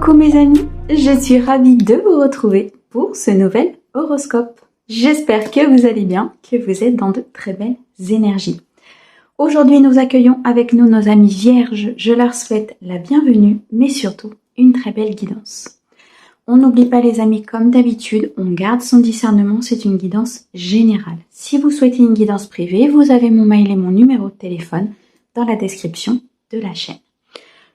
Coucou mes amis, je suis ravie de vous retrouver pour ce nouvel horoscope. J'espère que vous allez bien, que vous êtes dans de très belles énergies. Aujourd'hui, nous accueillons avec nous nos amis vierges. Je leur souhaite la bienvenue, mais surtout une très belle guidance. On n'oublie pas les amis, comme d'habitude, on garde son discernement, c'est une guidance générale. Si vous souhaitez une guidance privée, vous avez mon mail et mon numéro de téléphone dans la description de la chaîne.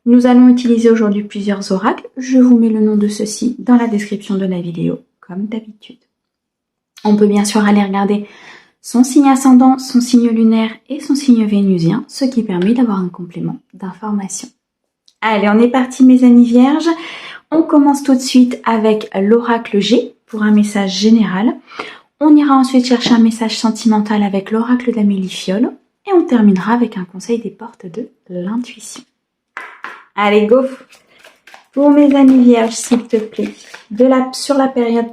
Nous allons utiliser aujourd'hui plusieurs oracles. Je vous mets le nom de ceux-ci dans la description de la vidéo, comme d'habitude. On peut bien sûr aller regarder son signe ascendant, son signe lunaire et son signe vénusien, ce qui permet d'avoir un complément d'information. Allez, on est parti mes amis vierges. On commence tout de suite avec l'oracle G pour un message général. On ira ensuite chercher un message sentimental avec l'oracle d'Amélie Fiole. Et on terminera avec un conseil des portes de l'intuition. Allez, go! Pour mes amis vierges, s'il te plaît, sur la période,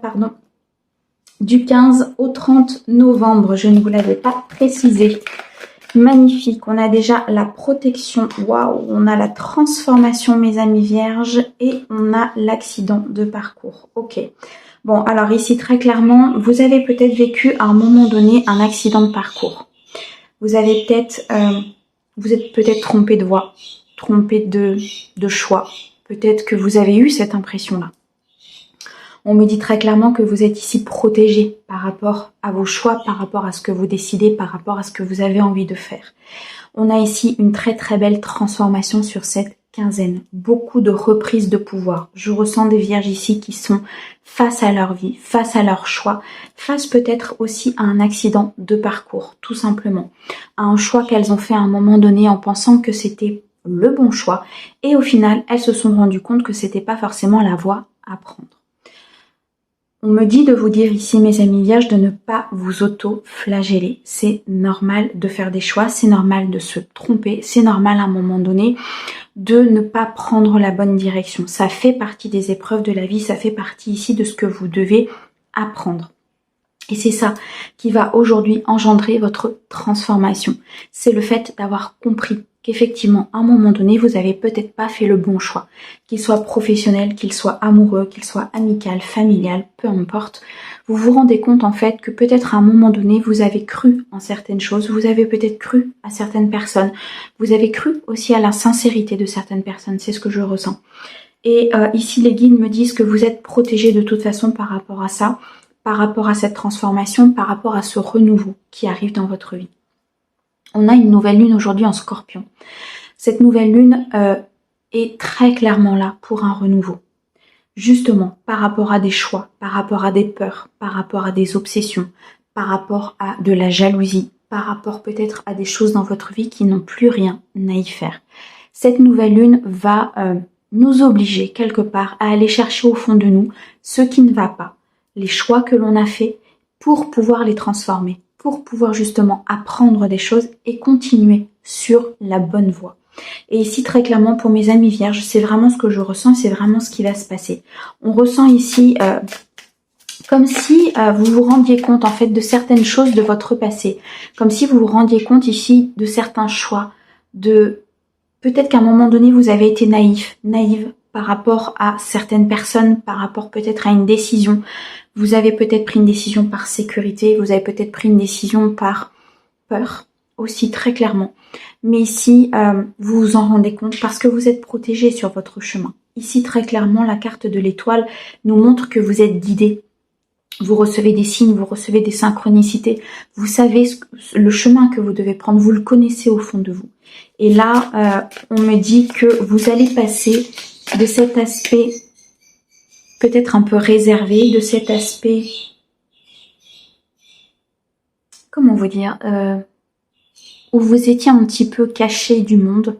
du 15 au 30 novembre, je ne vous l'avais pas précisé. Magnifique, on a déjà la protection, waouh, on a la transformation, mes amis vierges, et on a l'accident de parcours. Ok. Bon, alors ici, très clairement, vous avez peut-être vécu à un moment donné un accident de parcours. Vous êtes peut-être trompé de voie, trompé de choix. Peut-être que vous avez eu cette impression-là. On me dit très clairement que vous êtes ici protégé par rapport à vos choix, par rapport à ce que vous décidez, par rapport à ce que vous avez envie de faire. On a ici une très très belle transformation sur cette quinzaine. Beaucoup de reprises de pouvoir. Je ressens des vierges ici qui sont face à leur vie, face à leur choix, face peut-être aussi à un accident de parcours, tout simplement. À un choix qu'elles ont fait à un moment donné en pensant que c'était le bon choix. Et au final, elles se sont rendues compte que c'était pas forcément la voie à prendre. On me dit de vous dire ici, mes amis vierges, de ne pas vous auto-flageller. C'est normal de faire des choix, c'est normal de se tromper, c'est normal à un moment donné de ne pas prendre la bonne direction. Ça fait partie des épreuves de la vie, ça fait partie ici de ce que vous devez apprendre. Et c'est ça qui va aujourd'hui engendrer votre transformation. C'est le fait d'avoir compris qu'effectivement, à un moment donné, vous avez peut-être pas fait le bon choix. Qu'il soit professionnel, qu'il soit amoureux, qu'il soit amical, familial, peu importe. Vous vous rendez compte en fait que peut-être à un moment donné, vous avez cru en certaines choses, vous avez peut-être cru à certaines personnes, vous avez cru aussi à la sincérité de certaines personnes, c'est ce que je ressens. Et ici, les guides me disent que vous êtes protégés de toute façon par rapport à ça, par rapport à cette transformation, par rapport à ce renouveau qui arrive dans votre vie. On a une nouvelle lune aujourd'hui en Scorpion. Cette nouvelle lune est très clairement là pour un renouveau. Justement, par rapport à des choix, par rapport à des peurs, par rapport à des obsessions, par rapport à de la jalousie, par rapport peut-être à des choses dans votre vie qui n'ont plus rien à y faire. Cette nouvelle lune va nous obliger quelque part à aller chercher au fond de nous ce qui ne va pas, les choix que l'on a faits pour pouvoir les transformer, pour pouvoir justement apprendre des choses et continuer sur la bonne voie. Et ici, très clairement, pour mes amis vierges, c'est vraiment ce que je ressens, c'est vraiment ce qui va se passer. On ressent ici comme si vous vous rendiez compte en fait de certaines choses de votre passé, comme si vous vous rendiez compte ici de certains choix, de peut-être qu'à un moment donné, vous avez été naïve par rapport à certaines personnes, par rapport peut-être à une décision. Vous avez peut-être pris une décision par sécurité, vous avez peut-être pris une décision par peur aussi très clairement. Mais ici, vous vous en rendez compte parce que vous êtes protégé sur votre chemin. Ici, très clairement, la carte de l'étoile nous montre que vous êtes guidé. Vous recevez des signes, vous recevez des synchronicités. Vous savez le chemin que vous devez prendre, vous le connaissez au fond de vous. Et là, on me dit que vous allez passer de cet aspect peut-être un peu réservé, de cet aspect, comment vous dire, où vous étiez un petit peu caché du monde,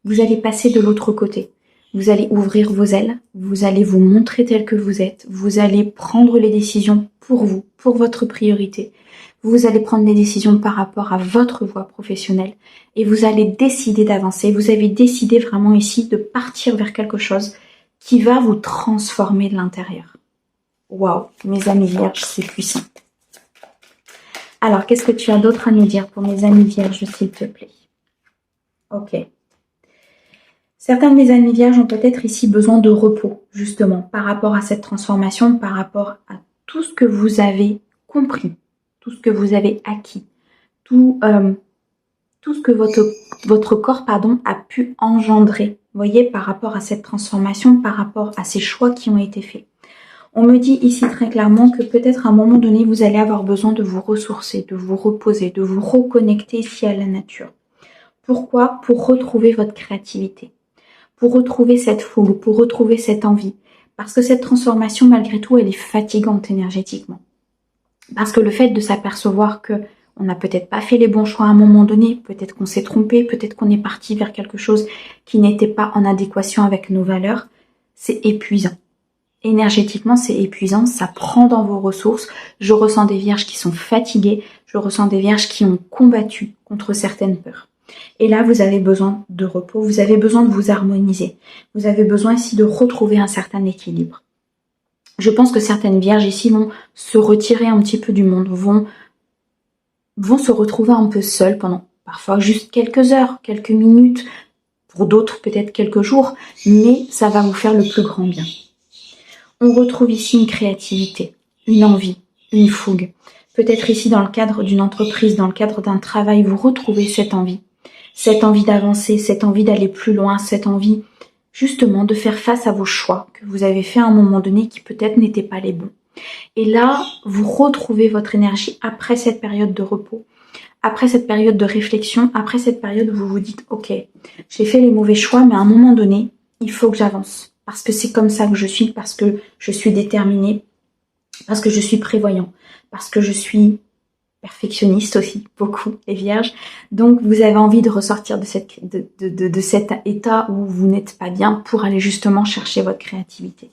vous allez passer de l'autre côté. Vous allez ouvrir vos ailes, vous allez vous montrer tel que vous êtes, vous allez prendre les décisions pour vous, pour votre priorité. Vous allez prendre les décisions par rapport à votre voie professionnelle et vous allez décider d'avancer. Vous avez décidé vraiment ici de partir vers quelque chose qui va vous transformer de l'intérieur. Waouh, mes amis vierges, c'est puissant. Alors, qu'est-ce que tu as d'autre à nous dire pour mes amis vierges, s'il te plaît? Ok. Certains de mes amis vierges ont peut-être ici besoin de repos, justement, par rapport à cette transformation, par rapport à tout ce que vous avez compris, tout ce que vous avez acquis, tout ce que votre corps a pu engendrer, vous voyez, par rapport à cette transformation, par rapport à ces choix qui ont été faits. On me dit ici très clairement que peut-être à un moment donné, vous allez avoir besoin de vous ressourcer, de vous reposer, de vous reconnecter ici à la nature. Pourquoi? Pour retrouver votre créativité, pour retrouver cette fougue, pour retrouver cette envie. Parce que cette transformation, malgré tout, elle est fatigante énergétiquement. Parce que le fait de s'apercevoir que on n'a peut-être pas fait les bons choix à un moment donné, peut-être qu'on s'est trompé, peut-être qu'on est parti vers quelque chose qui n'était pas en adéquation avec nos valeurs, c'est épuisant. Énergétiquement, c'est épuisant, ça prend dans vos ressources. Je ressens des vierges qui sont fatiguées, je ressens des vierges qui ont combattu contre certaines peurs. Et là, vous avez besoin de repos, vous avez besoin de vous harmoniser. Vous avez besoin ici de retrouver un certain équilibre. Je pense que certaines vierges ici vont se retirer un petit peu du monde, vont se retrouver un peu seules pendant parfois juste quelques heures, quelques minutes, pour d'autres peut-être quelques jours, mais ça va vous faire le plus grand bien. On retrouve ici une créativité, une envie, une fougue. Peut-être ici dans le cadre d'une entreprise, dans le cadre d'un travail, vous retrouvez cette envie d'avancer, cette envie d'aller plus loin, cette envie justement de faire face à vos choix que vous avez fait à un moment donné qui peut-être n'étaient pas les bons. Et là, vous retrouvez votre énergie après cette période de repos, après cette période de réflexion, après cette période où vous vous dites « Ok, j'ai fait les mauvais choix, mais à un moment donné, il faut que j'avance. Parce que c'est comme ça que je suis, parce que je suis déterminée, parce que je suis prévoyant, parce que je suis perfectionniste aussi, beaucoup, les vierges. Donc, vous avez envie de ressortir de cet état où vous n'êtes pas bien pour aller justement chercher votre créativité.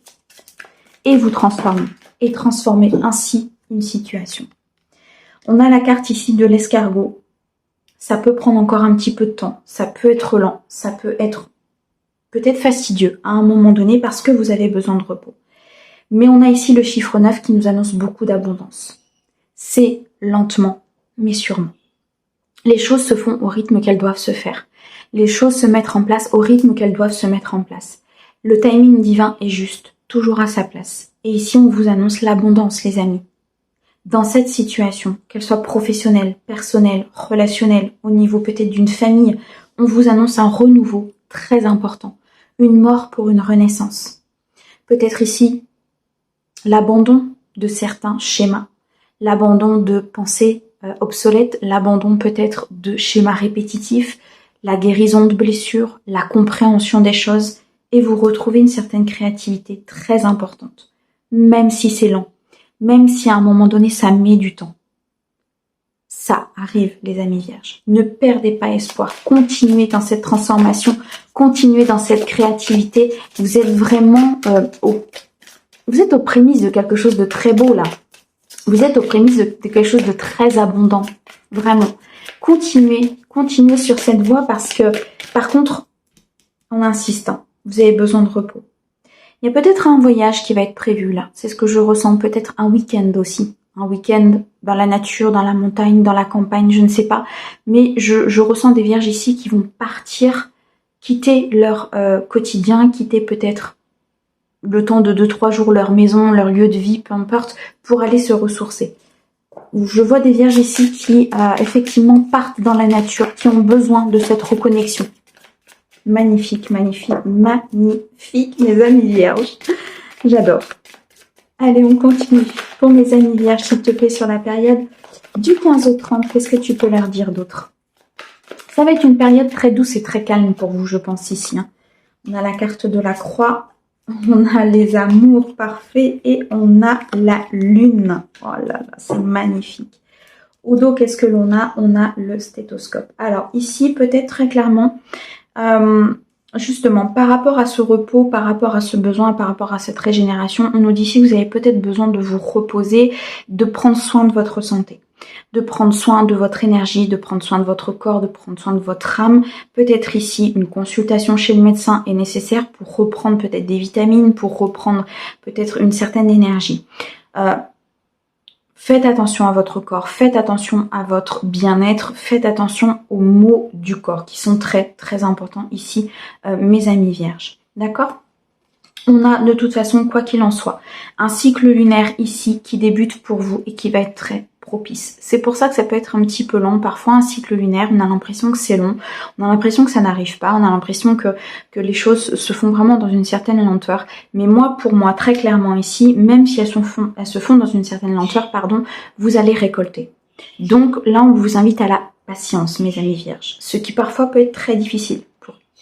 Et vous transformer. Et transformer ainsi une situation. On a la carte ici de l'escargot. Ça peut prendre encore un petit peu de temps. Ça peut être lent. Ça peut être peut-être fastidieux à un moment donné parce que vous avez besoin de repos. Mais on a ici le chiffre 9 qui nous annonce beaucoup d'abondance. C'est lentement, mais sûrement. Les choses se font au rythme qu'elles doivent se faire. Les choses se mettent en place au rythme qu'elles doivent se mettre en place. Le timing divin est juste, toujours à sa place. Et ici, on vous annonce l'abondance, les amis. Dans cette situation, qu'elle soit professionnelle, personnelle, relationnelle, au niveau peut-être d'une famille, on vous annonce un renouveau très important. Une mort pour une renaissance. Peut-être ici, l'abandon de certains schémas, l'abandon de pensées obsolètes, l'abandon peut-être de schémas répétitifs, la guérison de blessures, la compréhension des choses, et vous retrouvez une certaine créativité très importante, même si c'est lent, même si à un moment donné ça met du temps. Ça arrive, les amis vierges. Ne perdez pas espoir. Continuez dans cette transformation. Continuez dans cette créativité. Vous êtes vraiment vous êtes aux prémices de quelque chose de très beau, là. Vous êtes aux prémices de quelque chose de très abondant. Vraiment. Continuez sur cette voie parce que, par contre, en insistant, vous avez besoin de repos. Il y a peut-être un voyage qui va être prévu, là. C'est ce que je ressens. Peut-être un week-end aussi. Un week-end dans la nature, dans la montagne, dans la campagne, je ne sais pas. Mais je ressens des vierges ici qui vont partir, quitter leur quotidien, quitter peut-être le temps de 2-3 jours leur maison, leur lieu de vie, peu importe, pour aller se ressourcer. Je vois des vierges ici qui effectivement partent dans la nature, qui ont besoin de cette reconnexion. Magnifique, magnifique, magnifique, mes amis vierges. J'adore. Allez, on continue. Pour mes amis vierges, s'il te plaît, sur la période du 15 au 30, qu'est-ce que tu peux leur dire d'autre? Ça va être une période très douce et très calme pour vous, je pense, ici. On a la carte de la croix, on a les amours parfaits et on a la lune. Oh là là, c'est magnifique. Au dos, qu'est-ce que l'on a? On a le stéthoscope. Alors ici, peut-être très clairement, justement, par rapport à ce repos, par rapport à ce besoin, par rapport à cette régénération, on nous dit ici que vous avez peut-être besoin de vous reposer, de prendre soin de votre santé, de prendre soin de votre énergie, de prendre soin de votre corps, de prendre soin de votre âme. Peut-être ici, une consultation chez le médecin est nécessaire pour reprendre peut-être des vitamines, pour reprendre peut-être une certaine énergie. Faites attention à votre corps, faites attention à votre bien-être, faites attention aux maux du corps qui sont très très importants ici, mes amis vierges. D'accord? On a de toute façon, quoi qu'il en soit, un cycle lunaire ici qui débute pour vous et qui va être très propice. C'est pour ça que ça peut être un petit peu long. Parfois, un cycle lunaire, on a l'impression que c'est long, on a l'impression que ça n'arrive pas, on a l'impression que les choses se font vraiment dans une certaine lenteur. Mais moi, pour moi, très clairement ici, même si elles se font dans une certaine lenteur, pardon, vous allez récolter. Donc là, on vous invite à la patience, mes amis vierges. Ce qui parfois peut être très difficile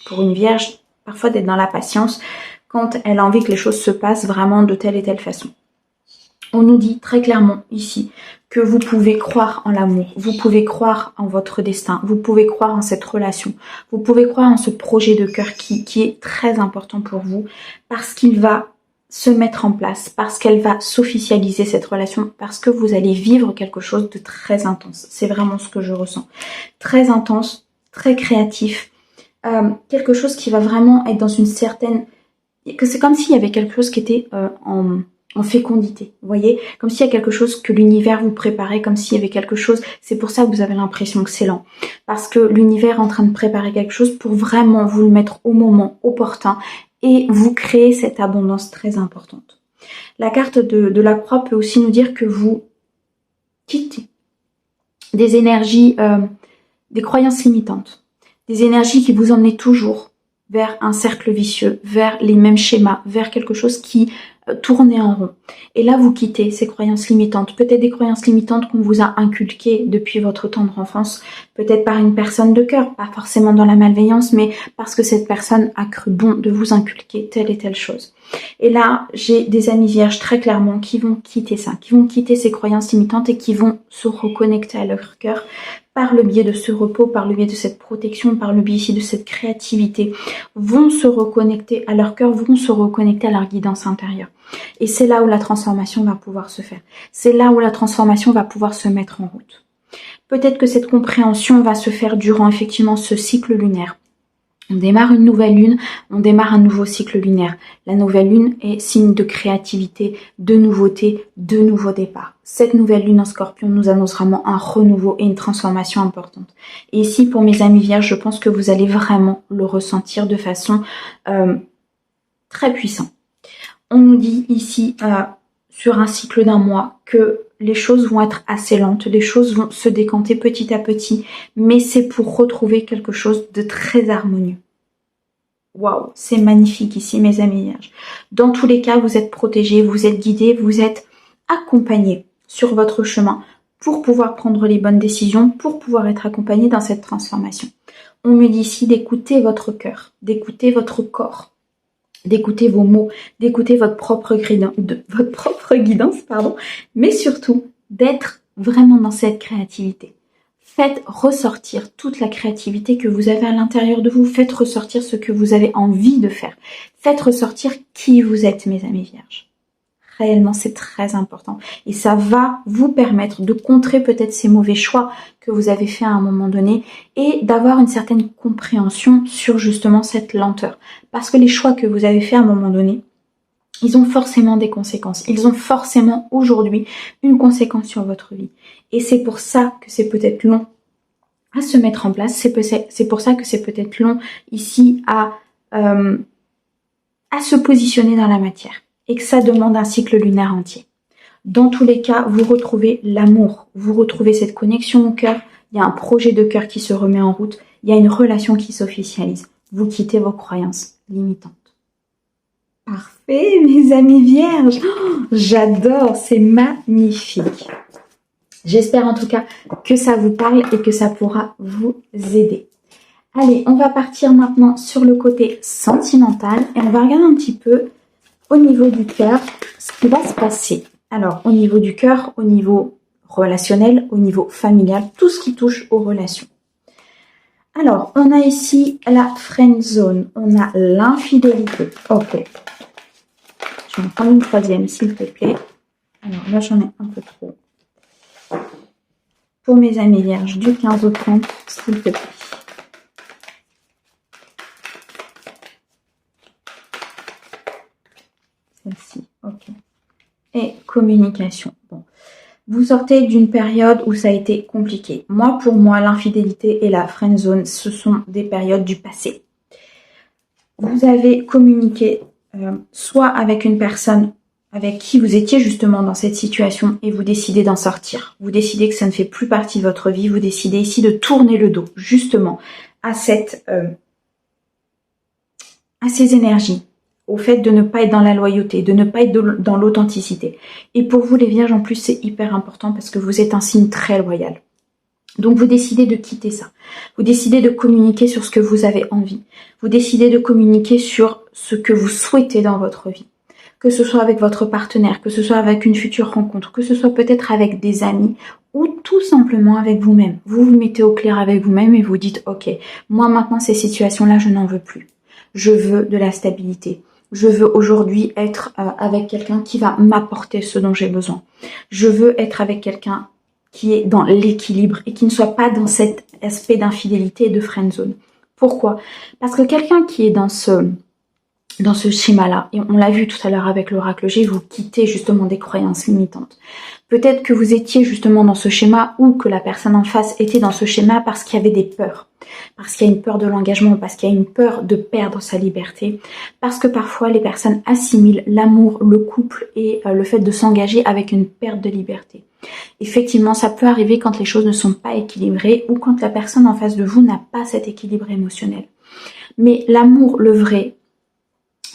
pour une vierge, parfois d'être dans la patience, quand elle a envie que les choses se passent vraiment de telle et telle façon. On nous dit très clairement ici que vous pouvez croire en l'amour, vous pouvez croire en votre destin, vous pouvez croire en cette relation, vous pouvez croire en ce projet de cœur qui est très important pour vous parce qu'il va se mettre en place, parce qu'elle va s'officialiser cette relation, parce que vous allez vivre quelque chose de très intense. C'est vraiment ce que je ressens. Très intense, très créatif, quelque chose qui va vraiment être dans une certaine... que c'est comme s'il y avait quelque chose qui était en fécondité, vous voyez, comme s'il y a quelque chose que l'univers vous préparait, comme s'il y avait quelque chose, c'est pour ça que vous avez l'impression que c'est lent, parce que l'univers est en train de préparer quelque chose pour vraiment vous le mettre au moment opportun et vous créer cette abondance très importante. La carte de la croix peut aussi nous dire que vous quittez des énergies, des croyances limitantes, des énergies qui vous emmenaient toujours vers un cercle vicieux, vers les mêmes schémas, vers quelque chose qui tournait en rond. Et là, vous quittez ces croyances limitantes, peut-être des croyances limitantes qu'on vous a inculquées depuis votre tendre enfance, peut-être par une personne de cœur, pas forcément dans la malveillance, mais parce que cette personne a cru bon de vous inculquer telle et telle chose. Et là, j'ai des amis vierges très clairement qui vont quitter ça, qui vont quitter ces croyances limitantes et qui vont se reconnecter à leur cœur par le biais de ce repos, par le biais de cette protection, par le biais ici de cette créativité, vont se reconnecter à leur cœur, vont se reconnecter à leur guidance intérieure. Et c'est là où la transformation va pouvoir se faire. C'est là où la transformation va pouvoir se mettre en route. Peut-être que cette compréhension va se faire durant effectivement ce cycle lunaire. On démarre une nouvelle lune, on démarre un nouveau cycle lunaire. La nouvelle lune est signe de créativité, de nouveauté, de nouveau départ. Cette nouvelle lune en Scorpion nous annonce vraiment un renouveau et une transformation importante. Et ici, pour mes amis vierges, je pense que vous allez vraiment le ressentir de façon très puissante. On nous dit ici, sur un cycle d'un mois, que les choses vont être assez lentes, les choses vont se décanter petit à petit, mais c'est pour retrouver quelque chose de très harmonieux. Waouh, c'est magnifique ici, mes amis vierges. Dans tous les cas, vous êtes protégés, vous êtes guidés, vous êtes accompagnés sur votre chemin pour pouvoir prendre les bonnes décisions, pour pouvoir être accompagnés dans cette transformation. On me dit ici d'écouter votre cœur, d'écouter votre corps, d'écouter vos mots, d'écouter votre propre guidance, mais surtout d'être vraiment dans cette créativité. Faites ressortir toute la créativité que vous avez à l'intérieur de vous, faites ressortir ce que vous avez envie de faire, faites ressortir qui vous êtes, mes amis vierges. Réellement, c'est très important. Et ça va vous permettre de contrer peut-être ces mauvais choix que vous avez fait à un moment donné et d'avoir une certaine compréhension sur justement cette lenteur. Parce que les choix que vous avez fait à un moment donné, ils ont forcément des conséquences. Ils ont forcément aujourd'hui une conséquence sur votre vie. Et c'est pour ça que c'est peut-être long à se mettre en place. C'est pour ça que c'est peut-être long ici à se positionner dans la matière. Et que ça demande un cycle lunaire entier. Dans tous les cas, vous retrouvez l'amour, vous retrouvez cette connexion au cœur, il y a un projet de cœur qui se remet en route, il y a une relation qui s'officialise. Vous quittez vos croyances limitantes. Parfait, mes amis vierges. Oh, j'adore, c'est magnifique. J'espère en tout cas que ça vous parle et que ça pourra vous aider. Allez, on va partir maintenant sur le côté sentimental et on va regarder un petit peu au niveau du cœur, ce qui va se passer. Alors, au niveau du cœur, au niveau relationnel, au niveau familial, tout ce qui touche aux relations. Alors, on a ici la friend zone, on a l'infidélité. Ok. Je vais en prendre une troisième, s'il te plaît. Alors là, j'en ai un peu trop. Pour mes amis vierges, du 15 au 30, s'il te plaît. Celle-ci, ok. Et communication. Bon. Vous sortez d'une période où ça a été compliqué. Pour moi, l'infidélité et la friend zone, ce sont des périodes du passé. Vous avez communiqué soit avec une personne avec qui vous étiez justement dans cette situation et vous décidez d'en sortir. Vous décidez que ça ne fait plus partie de votre vie. Vous décidez ici de tourner le dos justement à ces énergies, au fait de ne pas être dans la loyauté, de ne pas être dans l'authenticité. Et pour vous les vierges en plus c'est hyper important parce que vous êtes un signe très loyal. Donc vous décidez de quitter ça. Vous décidez de communiquer sur ce que vous avez envie. Vous décidez de communiquer sur ce que vous souhaitez dans votre vie. Que ce soit avec votre partenaire, que ce soit avec une future rencontre, que ce soit peut-être avec des amis ou tout simplement avec vous-même. Vous vous mettez au clair avec vous-même et vous dites « Ok, moi maintenant ces situations-là, je n'en veux plus. Je veux de la stabilité. Je veux aujourd'hui être avec quelqu'un qui va m'apporter ce dont j'ai besoin. Je veux être avec quelqu'un qui est dans l'équilibre et qui ne soit pas dans cet aspect d'infidélité et de friend zone. » Pourquoi? Parce que quelqu'un qui est dans ce schéma-là, et on l'a vu tout à l'heure avec l'oracle G, vous quittez justement des croyances limitantes. Peut-être que vous étiez justement dans ce schéma ou que la personne en face était dans ce schéma parce qu'il y avait des peurs. Parce qu'il y a une peur de l'engagement, parce qu'il y a une peur de perdre sa liberté. Parce que parfois les personnes assimilent l'amour, le couple et le fait de s'engager avec une perte de liberté. Effectivement, ça peut arriver quand les choses ne sont pas équilibrées ou quand la personne en face de vous n'a pas cet équilibre émotionnel. Mais l'amour, le vrai,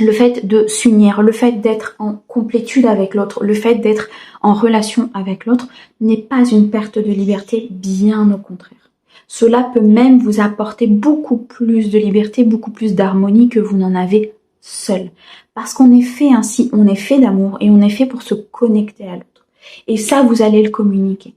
le fait de s'unir, le fait d'être en complétude avec l'autre, le fait d'être en relation avec l'autre n'est pas une perte de liberté, bien au contraire. Cela peut même vous apporter beaucoup plus de liberté, beaucoup plus d'harmonie que vous n'en avez seul. Parce qu'on est fait ainsi, on est fait d'amour et on est fait pour se connecter à l'autre. Et ça, vous allez le communiquer.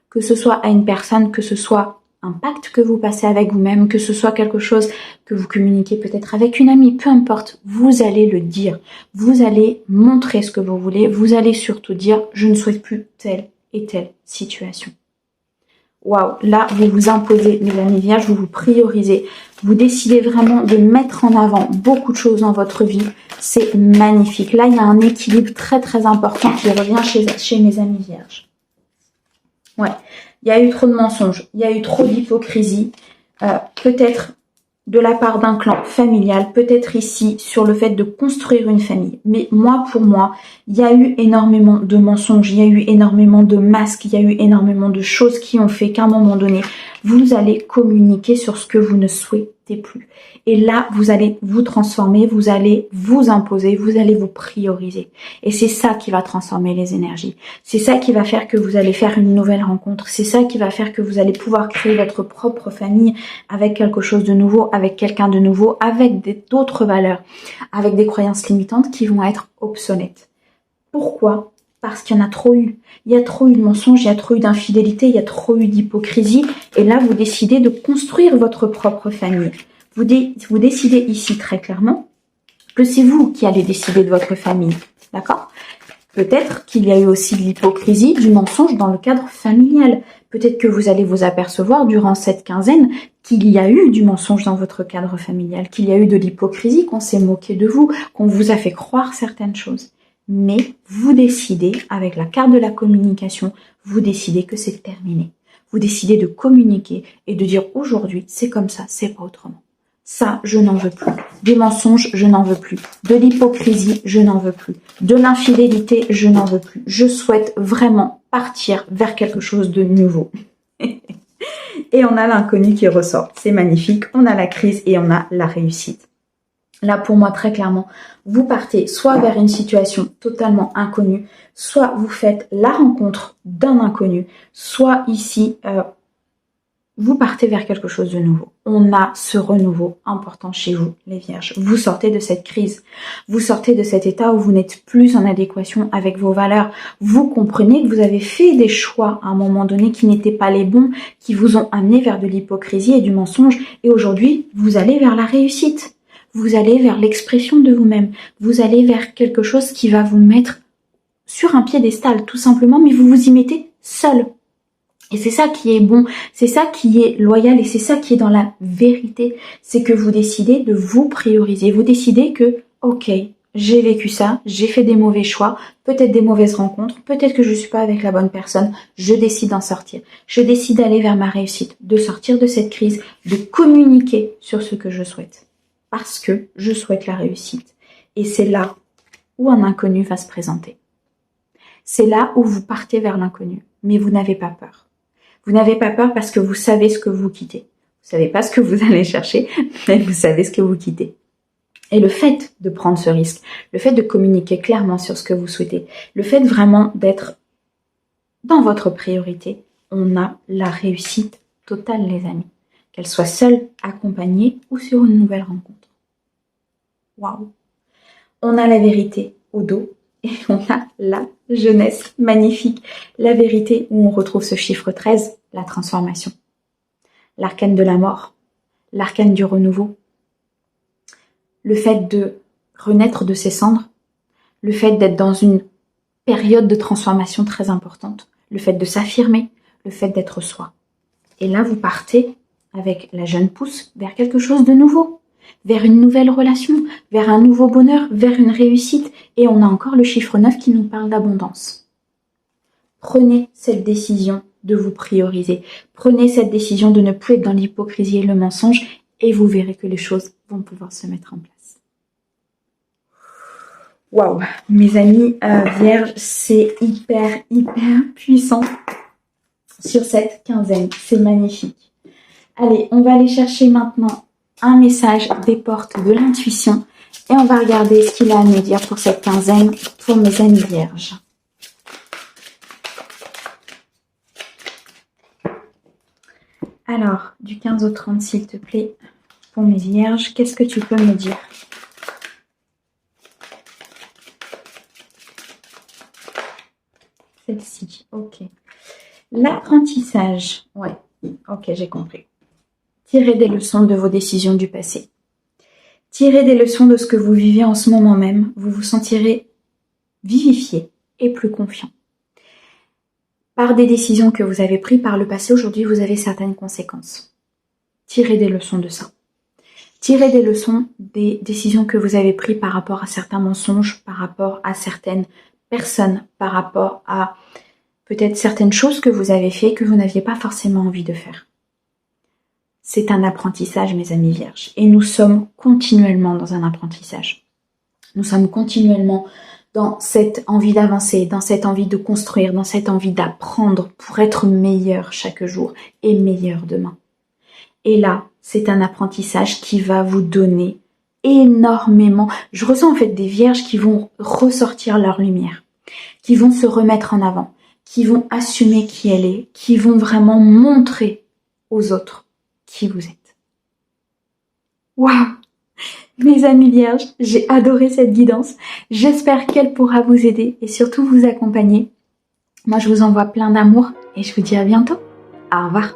Que ce soit à une personne, que ce soit un pacte que vous passez avec vous-même, que ce soit quelque chose que vous communiquez peut-être avec une amie, peu importe, vous allez le dire. Vous allez montrer ce que vous voulez, vous allez surtout dire « je ne souhaite plus telle et telle situation ». Waouh, là vous vous imposez mes amis vierges, vous vous priorisez, vous décidez vraiment de mettre en avant beaucoup de choses dans votre vie, c'est magnifique. Là il y a un équilibre très très important qui revient chez mes amis vierges. Ouais, il y a eu trop de mensonges, il y a eu trop d'hypocrisie, peut-être de la part d'un clan familial, peut-être ici sur le fait de construire une famille. Mais pour moi, il y a eu énormément de mensonges, il y a eu énormément de masques, il y a eu énormément de choses qui ont fait qu'à un moment donné, vous allez communiquer sur ce que vous ne souhaitez plus. Et là, vous allez vous transformer, vous allez vous imposer, vous allez vous prioriser. Et c'est ça qui va transformer les énergies. C'est ça qui va faire que vous allez faire une nouvelle rencontre. C'est ça qui va faire que vous allez pouvoir créer votre propre famille avec quelque chose de nouveau, avec quelqu'un de nouveau, avec d'autres valeurs, avec des croyances limitantes qui vont être obsolètes. Pourquoi ? Parce qu'il y en a trop eu. Il y a trop eu de mensonges, il y a trop eu d'infidélité, il y a trop eu d'hypocrisie. Et là, vous décidez de construire votre propre famille. Vous décidez ici très clairement que c'est vous qui allez décider de votre famille. D'accord ? Peut-être qu'il y a eu aussi de l'hypocrisie, du mensonge dans le cadre familial. Peut-être que vous allez vous apercevoir durant cette quinzaine qu'il y a eu du mensonge dans votre cadre familial, qu'il y a eu de l'hypocrisie, qu'on s'est moqué de vous, qu'on vous a fait croire certaines choses. Mais vous décidez, avec la carte de la communication, vous décidez que c'est terminé. Vous décidez de communiquer et de dire aujourd'hui, c'est comme ça, c'est pas autrement. Ça, je n'en veux plus. Des mensonges, je n'en veux plus. De l'hypocrisie, je n'en veux plus. De l'infidélité, je n'en veux plus. Je souhaite vraiment partir vers quelque chose de nouveau. Et on a l'inconnu qui ressort. C'est magnifique. On a la crise et on a la réussite. Là, pour moi, très clairement, vous partez soit vers une situation totalement inconnue, soit vous faites la rencontre d'un inconnu, soit ici, vous partez vers quelque chose de nouveau. On a ce renouveau important chez vous, les vierges. Vous sortez de cette crise. Vous sortez de cet état où vous n'êtes plus en adéquation avec vos valeurs. Vous comprenez que vous avez fait des choix à un moment donné qui n'étaient pas les bons, qui vous ont amené vers de l'hypocrisie et du mensonge. Et aujourd'hui, vous allez vers la réussite. Vous allez vers l'expression de vous-même. Vous allez vers quelque chose qui va vous mettre sur un piédestal, tout simplement, mais vous vous y mettez seul. Et c'est ça qui est bon, c'est ça qui est loyal et c'est ça qui est dans la vérité. C'est que vous décidez de vous prioriser. Vous décidez que, ok, j'ai vécu ça, j'ai fait des mauvais choix, peut-être des mauvaises rencontres, peut-être que je suis pas avec la bonne personne, je décide d'en sortir. Je décide d'aller vers ma réussite, de sortir de cette crise, de communiquer sur ce que je souhaite. Parce que je souhaite la réussite. Et c'est là où un inconnu va se présenter. C'est là où vous partez vers l'inconnu, mais vous n'avez pas peur. Vous n'avez pas peur parce que vous savez ce que vous quittez. Vous savez pas ce que vous allez chercher, mais vous savez ce que vous quittez. Et le fait de prendre ce risque, le fait de communiquer clairement sur ce que vous souhaitez, le fait vraiment d'être dans votre priorité, on a la réussite totale, les amis. Qu'elle soit seule, accompagnée ou sur une nouvelle rencontre. Waouh! On a la vérité au dos et on a la jeunesse magnifique. La vérité où on retrouve ce chiffre 13, la transformation. L'arcane de la mort, l'arcane du renouveau. Le fait de renaître de ses cendres, le fait d'être dans une période de transformation très importante, le fait de s'affirmer, le fait d'être soi. Et là, vous partez avec la jeune pousse vers quelque chose de nouveau, vers une nouvelle relation, vers un nouveau bonheur, vers une réussite. Et on a encore le chiffre 9 qui nous parle d'abondance. Prenez cette décision de vous prioriser. Prenez cette décision de ne plus être dans l'hypocrisie et le mensonge et vous verrez que les choses vont pouvoir se mettre en place. Waouh, mes amis vierges, c'est hyper puissant sur cette quinzaine. C'est magnifique. Allez, on va aller chercher maintenant un message des portes de l'intuition et on va regarder ce qu'il a à nous dire pour cette quinzaine pour mes amis vierges. Alors, du 15 au 30, s'il te plaît, pour mes vierges, qu'est-ce que tu peux me dire ? Celle-ci, ok. L'apprentissage, ouais, ok, j'ai compris. Tirez des leçons de vos décisions du passé. Tirez des leçons de ce que vous vivez en ce moment même. Vous vous sentirez vivifié et plus confiant. Par des décisions que vous avez prises par le passé, aujourd'hui, vous avez certaines conséquences. Tirez des leçons de ça. Tirez des leçons des décisions que vous avez prises par rapport à certains mensonges, par rapport à certaines personnes, par rapport à peut-être certaines choses que vous avez fait que vous n'aviez pas forcément envie de faire. C'est un apprentissage, mes amis vierges. Et nous sommes continuellement dans un apprentissage. Nous sommes continuellement dans cette envie d'avancer, dans cette envie de construire, dans cette envie d'apprendre pour être meilleur chaque jour et meilleur demain. Et là, c'est un apprentissage qui va vous donner énormément. Je ressens en fait des vierges qui vont ressortir leur lumière, qui vont se remettre en avant, qui vont assumer qui elle est, qui vont vraiment montrer aux autres qui vous êtes. Waouh! Mes amis vierges, j'ai adoré cette guidance. J'espère qu'elle pourra vous aider et surtout vous accompagner. Moi, je vous envoie plein d'amour et je vous dis à bientôt. Au revoir.